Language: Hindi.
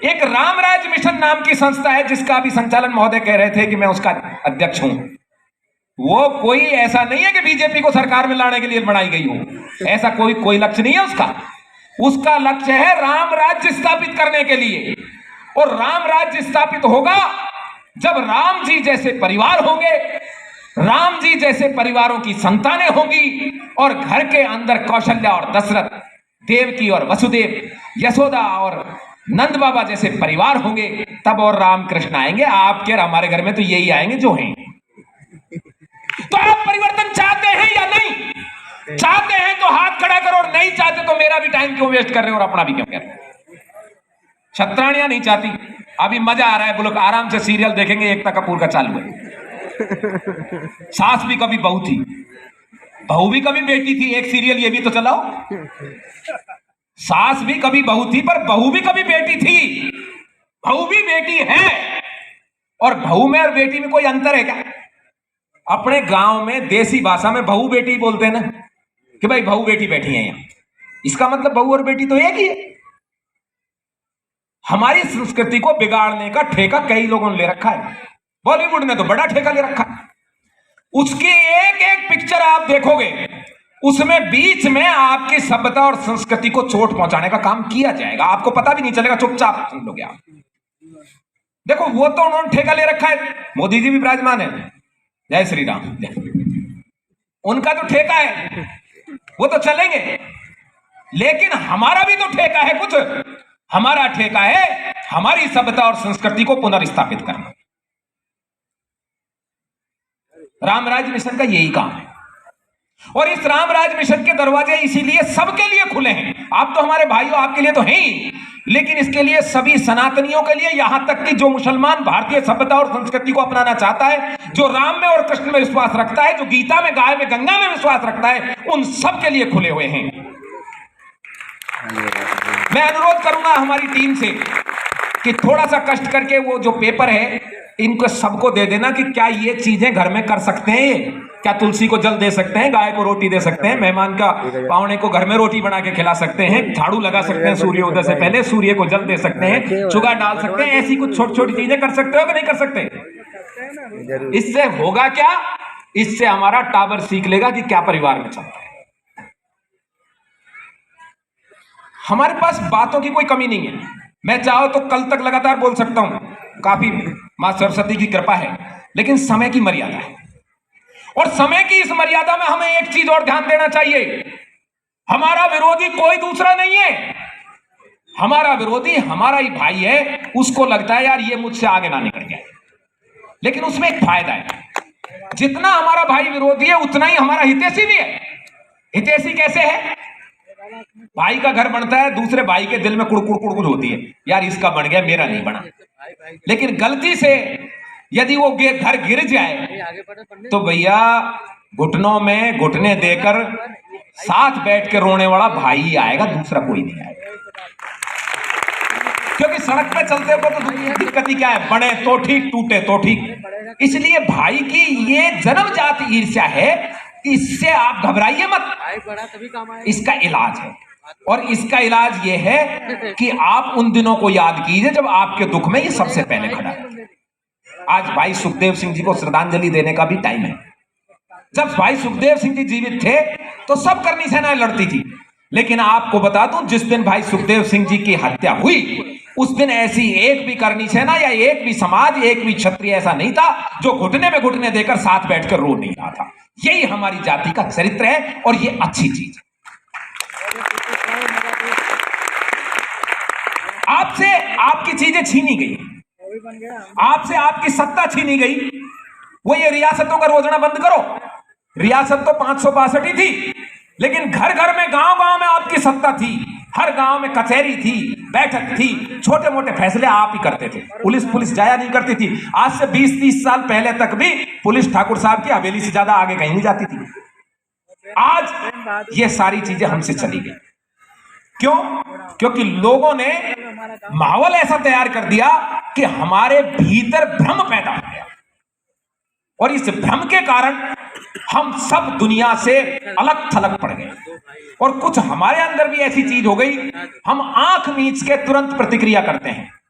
एक रामराज मिशन नाम की संस्था है जिसका अभी संचालन महोदय कह रहे थे कि मैं उसका अध्यक्ष हूं। वो कोई ऐसा नहीं है कि बीजेपी को सरकार में लाने के लिए बनाई गई हो, ऐसा कोई लक्ष्य नहीं है उसका। उसका लक्ष्य है राम राज्य स्थापित करने के लिए। और राम राज्य स्थापित होगा जब राम जी जैसे परिवार होंगे, राम जी जैसे परिवारों की संतानें होंगी और घर के अंदर कौशल्या और दशरथ, देवकी और वसुदेव, यशोदा और नंद बाबा जैसे परिवार होंगे, तब और राम कृष्ण आएंगे। आपके और हमारे घर में तो यही आएंगे जो हैं। तो आप परिवर्तन चाहते हैं या नहीं? चाहते हैं तो हाथ खड़ा करो, और नहीं चाहते तो मेरा भी टाइम क्यों वेस्ट कर रहे हो और अपना भी क्यों कर रहे हो? छत्राणियां नहीं चाहती, अभी मजा आ रहा है, बोलो आराम से सीरियल देखेंगे, एकता कपूर का चालू है। सास भी कभी बहू थी, बहू भी कभी बेटी थी, एक सीरियल ये भी तो चलाओ। सास भी कभी बहू थी, पर बहू भी कभी बेटी थी। बहू भी बेटी है, और बहू में और बेटी में कोई अंतर है क्या? अपने गांव में देसी भाषा में बहू बेटी बोलते हैं ना, कि भाई बहू बेटी बैठी है यहां, इसका मतलब बहू और बेटी तो एक ही है। हमारी संस्कृति को बिगाड़ने का ठेका कई लोगों ने ले रखा है। बॉलीवुड ने तो बड़ा ठेका ले रखा है। उसकी एक एक पिक्चर आप देखोगे, उसमें बीच में आपकी सभ्यता और संस्कृति को चोट पहुंचाने का काम किया जाएगा। आपको पता भी नहीं चलेगा, चुपचाप सुन लोगे आप। देखो, वो तो उन्होंने ठेका ले रखा है। मोदी जी भी विराजमान है, जय श्री राम, उनका तो ठेका है, वो तो चलेंगे। लेकिन हमारा भी तो ठेका है कुछ। हमारा ठेका है हमारी सभ्यता और संस्कृति को पुनर्स्थापित करना। रामराज मिशन का यही काम है, और इस रामराज मिशन के दरवाजे इसीलिए सबके लिए खुले हैं। आप तो हमारे भाइयों, आपके लिए तो हैं ही, लेकिन इसके लिए सभी सनातनियों के लिए, यहां तक कि जो मुसलमान भारतीय सभ्यता और संस्कृति को अपनाना चाहता है, जो राम में और कृष्ण में विश्वास रखता है, जो गीता में, गाय में, गंगा में विश्वास रखता है, उन सब के लिए खुले हुए हैं। मैं अनुरोध करूंगा हमारी टीम से कि थोड़ा सा कष्ट करके वो जो पेपर है इनको सबको दे देना कि क्या ये चीजें घर में कर सकते हैं। क्या तुलसी को जल दे सकते हैं, गाय को रोटी दे सकते हैं, मेहमान का पावने को घर में रोटी बना के खिला सकते हैं, झाड़ू लगा सकते हैं सूर्योदय से पहले, सूर्य को जल दे सकते हैं, चुगा डाल सकते हैं। ऐसी कुछ छोटी छोटी चीजें कर सकते हो कि नहीं कर सकते? इससे होगा क्या? इससे हमारा टावर सीख लेगा कि क्या परिवार में चलता है। हमारे पास बातों की कोई कमी नहीं है। मैं चाहो तो कल तक लगातार बोल सकता हूं, काफी मां सरस्वती की कृपा है, लेकिन समय की मर्यादा है। और समय की इस मर्यादा में हमें एक चीज और ध्यान देना चाहिए, हमारा विरोधी कोई दूसरा नहीं है। हमारा विरोधी हमारा ही भाई है। उसको लगता है यार ये मुझसे आगे ना निकल जाए, लेकिन उसमें एक फायदा है, जितना हमारा भाई विरोधी है उतना ही हमारा हितैषी भी है। हितैषी कैसे है? भाई का घर बनता है, दूसरे भाई के दिल में कुड़कुड़ कुड़कुड़ होती है, यार इसका बन गया मेरा नहीं बना। लेकिन गलती से यदि वो घर गिर जाए तो भैया घुटनों में घुटने देकर साथ बैठ के रोने वाला भाई ही आएगा, दूसरा कोई नहीं आएगा। क्योंकि सड़क पे चलते हो तो दिक्कत ही क्या है, बने तो ठीक, टूटे तो ठीक। इसलिए भाई की ये जन्मजात ईर्ष्या है, इससे आप घबराइए मत। इसका इलाज है, और इसका इलाज ये है कि आप उन दिनों को याद कीजिए जब आपके दुख में ये सबसे पहले खड़ा है। आज भाई सुखदेव सिंह जी को श्रद्धांजलि देने का भी टाइम है। जब भाई सुखदेव सिंह जी जीवित थे तो सब करनी सेनाएं लड़ती थी, लेकिन आपको बता दूं, जिस दिन भाई सुखदेव सिंह जी की हत्या हुई उस दिन ऐसी एक भी करनी सेना या एक भी समाज, एक भी क्षत्रिय ऐसा नहीं था जो घुटने में घुटने देकर साथ बैठकर रो नहीं रहा था। यही हमारी जाति का चरित्र है, और ये अच्छी चीज है। आपसे आपकी चीजें छीनी गई, आपसे आपकी सत्ता छीनी गई। वो ये रियासतों का रोजना बंद करो। रियासत तो 562 ही थी, लेकिन घर घर में, गांव गांव में आपकी सत्ता थी। हर गांव में कचहरी थी, बैठक थी, छोटे मोटे फैसले आप ही करते थे। पुलिस जाया नहीं करती थी। आज से 20-30 साल पहले तक भी पुलिस ठाकुर साहब की हवेली से ज्यादा आगे कहीं नहीं जाती थी। आज ये सारी चीजें हमसे चली गई। क्यों? क्योंकि लोगों ने माहौल ऐसा तैयार कर दिया कि हमारे भीतर भ्रम पैदा हो गया, और इस भ्रम के कारण हम सब दुनिया से अलग थलग पड़ गए। और कुछ हमारे अंदर भी ऐसी चीज हो गई, हम आंख मीच के तुरंत प्रतिक्रिया करते हैं।